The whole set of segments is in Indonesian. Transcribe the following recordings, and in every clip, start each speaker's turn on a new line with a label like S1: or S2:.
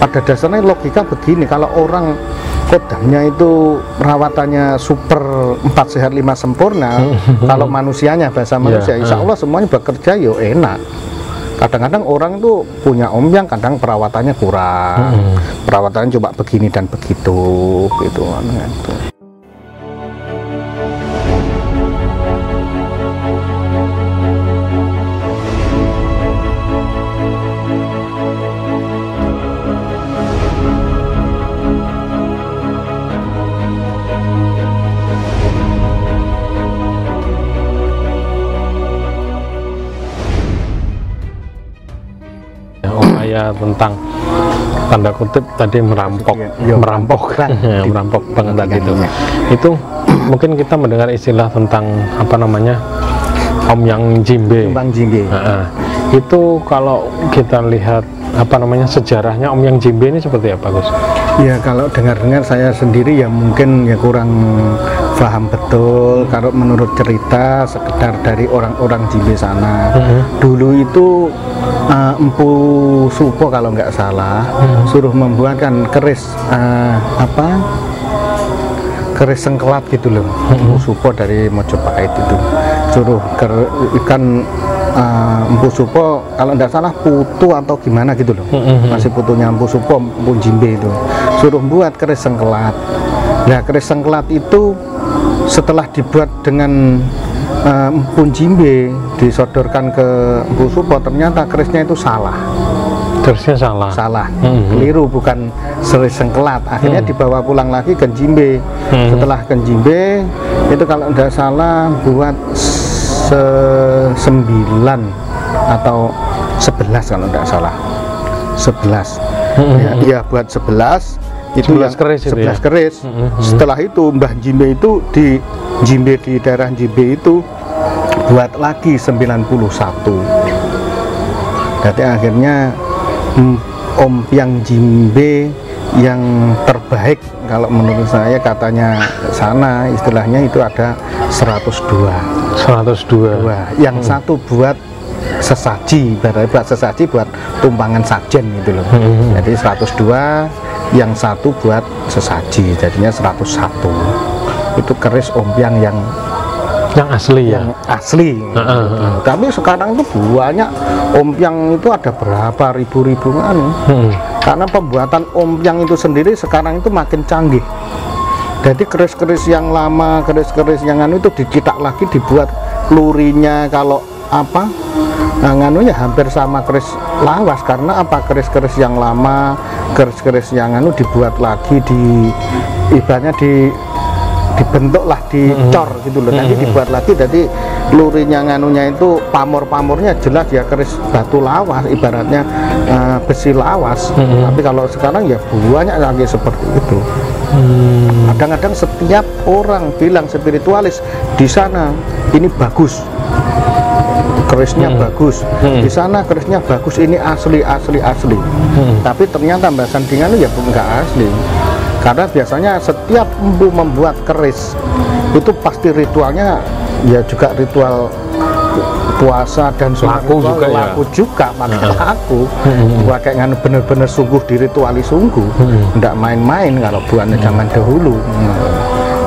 S1: pada dasarnya logika begini, kalau orang kodamnya itu perawatannya super 4 sehat 5 sempurna, kalau manusianya bahasa manusia, insya Allah semuanya bekerja yo enak. Kadang-kadang orang itu punya ombyang, kadang perawatannya kurang, perawatannya coba begini dan begitu, gitu.
S2: Upaya tentang tanda kutip tadi merampok merampok banget tadi itu mungkin kita mendengar istilah tentang apa namanya omyang jimbe. Itu kalau kita lihat apa namanya sejarahnya omyang jimbe ini seperti apa, Gus?
S1: Ya kalau dengar-dengar saya sendiri ya mungkin ya kurang paham betul. Kalau menurut cerita sekedar dari orang-orang Jimbe sana, dulu itu Empu Supo kalau nggak salah suruh membuatkan keris keris sengkelat gitu loh. Empu Supo dari Mojopahit itu suruh ikan Empu Supo kalau nggak salah putu atau gimana gitu loh, masih putunya Empu Supo, Empu Jimbe itu suruh buat keris sengkelat. Nah keris sengkelat itu setelah dibuat dengan Empu Jimbe disodorkan ke Empu Supo, ternyata kerisnya itu salah.
S2: Kerisnya salah. Keliru, bukan keris sengkelat. Akhirnya dibawa pulang lagi ke Jimbe. Setelah ke Jimbe itu kalau tidak salah buat 9 atau 11 kalau tidak salah 11 ya buat 11 itu 11 keris
S1: 11 keris. Setelah itu Mbah Jimbe itu di Jimbe, di daerah Jimbe itu buat lagi 91. Jadi akhirnya omyang Jimbe yang terbaik kalau menurut saya katanya sana istilahnya itu ada 102. Yang satu buat sesaji, buat sesaji buat tumpangan sajen gitu loh. Jadi 102, yang satu buat sesaji, jadinya 101. Itu keris omyang yang
S2: asli ya.
S1: Asli. Tapi sekarang itu banyak omyang itu ada berapa ribu-ribu karena pembuatan omyang itu sendiri sekarang itu makin canggih. Jadi keris-keris yang lama, keris-keris yang itu dicetak lagi, dibuat lurinya kalau apa nganunya hampir sama keris lawas. Karena apa, keris-keris yang lama, keris-keris yang dibuat lagi, ibaratnya dibentuklah, dicor gitu loh. Nanti dibuat lagi, jadi lurinya nganunya itu pamor-pamornya jelas ya keris batu lawas, ibaratnya besi lawas. Tapi kalau sekarang ya banyak lagi seperti itu. Kadang-kadang setiap orang bilang spiritualis di sana ini bagus, kerisnya bagus, di sana kerisnya bagus, ini asli. Tapi ternyata Mbak Sandingan ya enggak asli. Karena biasanya setiap empu membuat keris itu pasti ritualnya ya juga ritual puasa dan
S2: laku juga
S1: pakai laku, pakai bener-bener sungguh dirituali sungguh, tidak main-main kalau buatnya zaman dahulu.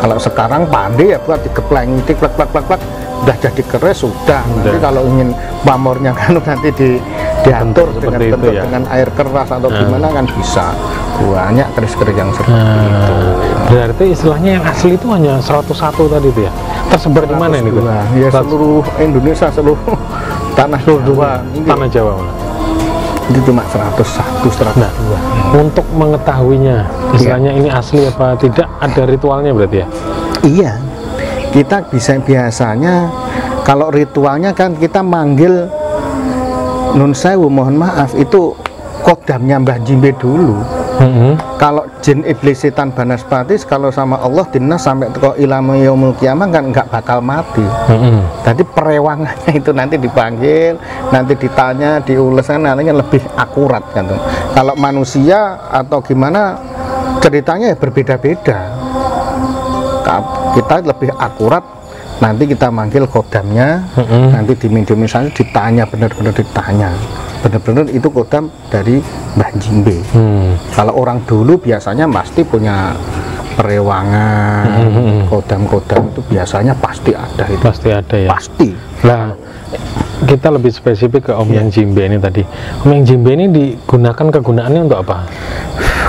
S1: Kalau sekarang pandai ya buat digepleng, plak udah jadi keris sudah. Nanti kalau ingin pamornya kan nanti diatur dengan bentuk ya, dengan air keras atau gimana kan bisa. Banyak keris-keris yang seperti itu.
S2: Berarti istilahnya yang asli itu hanya 101 tadi itu ya? Tersebar di mana ini?
S1: Ya seluruh Indonesia, seluruh tanah Jawa.
S2: Tanah Jawa.
S1: Itu cuma 101, 102.
S2: Nah, untuk mengetahuinya istilahnya ini asli apa tidak, ada ritualnya berarti ya? Iya.
S1: Kita biasanya kalau ritualnya kan kita manggil nun sewu, mohon maaf, itu kodamnya Mbah Jimbe dulu. Kalau jin iblis setan banaspatis kalau sama Allah dinas sampai ke ilmu yaumul kiamah kan nggak bakal mati. Jadi perewangannya itu nanti dipanggil, nanti ditanya, diules kan nantinya lebih akurat kan. Kalau manusia atau gimana ceritanya ya berbeda-beda. Kita lebih akurat, nanti kita manggil kodamnya, nanti di misalnya ditanya, benar-benar ditanya. benar-benar itu kodam dari Mbah Jimbe. Kalau orang dulu biasanya pasti punya perewangan, kodam-kodam itu biasanya pasti ada itu.
S2: Pasti ada ya.
S1: Pasti.
S2: Nah, kita lebih spesifik ke Om Yang Jimbe ini tadi. Om Yang Jimbe ini digunakan kegunaannya untuk apa?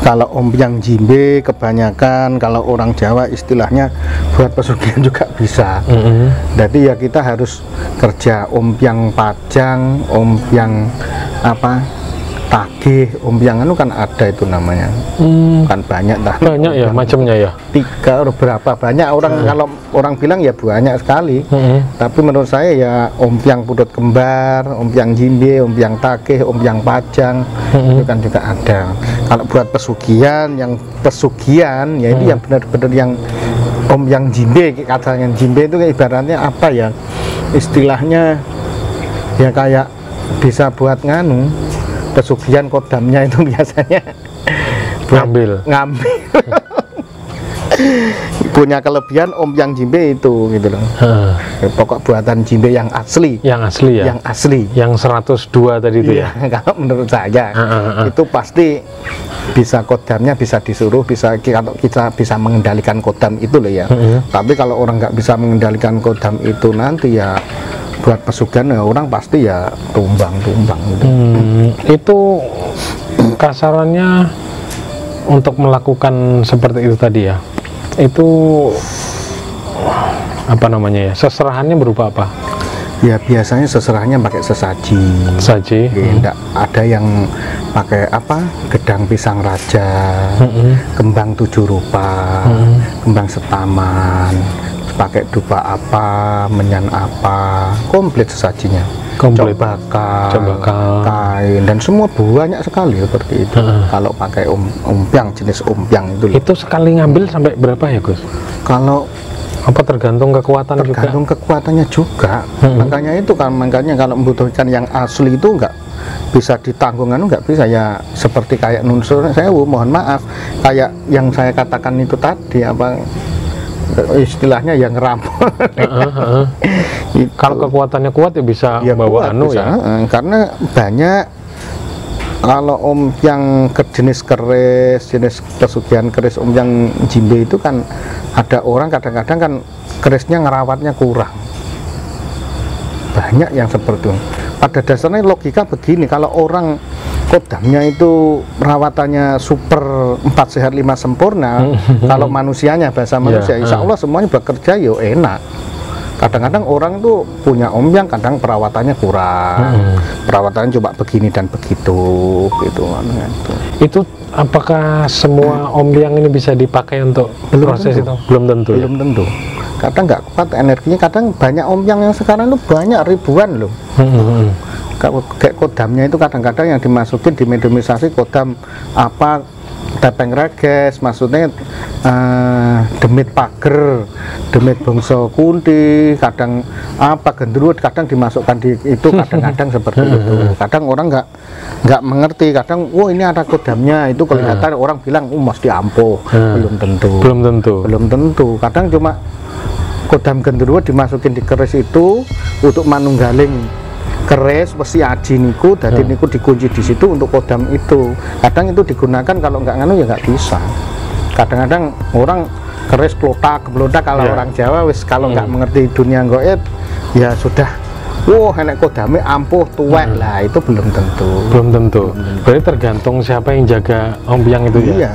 S1: Kalau Om Yang Jimbe kebanyakan kalau orang Jawa istilahnya buat pesugihan juga bisa. Jadi ya kita harus kerja Om Yang Pajang, Om Yang apa tagih, Om Yang anu kan ada itu namanya. Kan banyak dah.
S2: Banyak ya macamnya ya.
S1: 3 berapa banyak orang kalau orang bilang ya banyak sekali. Tapi menurut saya ya Om Yang Putut Kembar, Om Yang Jimbe, Om Yang Tagih, Om Yang Pajang itu kan juga ada. Kalau buat pesugihan ya itu yang benar-benar yang Om Yang Jimbe, katanya Jimbe itu ibaratnya apa ya, istilahnya ya kayak bisa buat nganu pesugihan kodamnya itu biasanya
S2: ngambil
S1: punya kelebihan Om Yang Jimbe itu gitu loh. Pokok buatan Jimbe yang asli
S2: ya, yang 102 tadi itu ya.
S1: Kalau menurut saya itu pasti bisa kodamnya bisa disuruh, bisa kalau kita bisa mengendalikan kodam itu loh ya. Tapi kalau orang nggak bisa mengendalikan kodam itu nanti ya buat pesugihan ya orang pasti ya tumbang gitu.
S2: Itu kasarannya untuk melakukan seperti itu tadi ya, itu apa namanya ya, seserahannya berupa apa?
S1: Ya biasanya seserahannya pakai sesaji. Enggak ada yang pakai apa, gedang pisang raja, kembang 7 rupa, kembang setaman, pakai dupa apa, menyan apa, komplit sesajinya. Cok bakal, kain, dan semua banyak sekali seperti itu. Kalau pakai umpiang, jenis umpiang itu
S2: sekali ngambil sampai berapa ya Gus?
S1: Kalau
S2: apa tergantung
S1: kekuatannya juga. Makanya itu kan, makanya kalau membutuhkan yang asli itu enggak bisa ditanggungan, enggak bisa ya seperti kayak nunsur. Saya mohon maaf, kayak yang saya katakan itu tadi apa istilahnya yang ngerampok.
S2: Kalau kekuatannya kuat ya bisa bawa anu bisa, ya.
S1: Karena banyak kalau Om yang jenis keris, jenis pesugihan keris Om Yang Jimbe itu kan ada orang kadang-kadang kan kerisnya ngerawatnya kurang. Banyak yang seperti itu. Pada dasarnya logika begini, kalau orang kodamnya itu perawatannya super 4 sehat 5 sempurna, kalau manusianya bahasa manusia insya Allah semuanya bekerja yo enak. Kadang-kadang orang tuh punya Om Yang kadang perawatannya kurang, perawatannya coba begini dan begitu gitu.
S2: Itu apakah semua Om Yang ini bisa dipakai untuk proses itu? Belum tentu.
S1: Belum tentu. Kadang nggak kuat energinya, kadang banyak Om Yang sekarang itu banyak ribuan loh. Kayak kodamnya itu kadang-kadang yang dimasukin dimediumisasi kodam apa tepeng reges, maksudnya demit pager, demit bongso kunti, kadang apa gendruwo, kadang dimasukkan di itu kadang-kadang seperti itu. Kadang orang nggak mengerti, kadang ini ada kodamnya itu kelihatan orang bilang mesti ampuh. Belum tentu. Kadang cuma kodam gendruwo dimasukin di keris itu untuk manunggaling keris besi aji niku, jadi niku dikunci di situ untuk kodam itu. Kadang itu digunakan, kalau nggak nganu ya nggak bisa. Kadang-kadang orang keris klotak kalau orang Jawa wis kalau nggak mengerti dunia goib ya sudah enek kodame ampuh tuwek lah, itu belum tentu.
S2: Berarti tergantung siapa yang jaga Om Yang itu ya.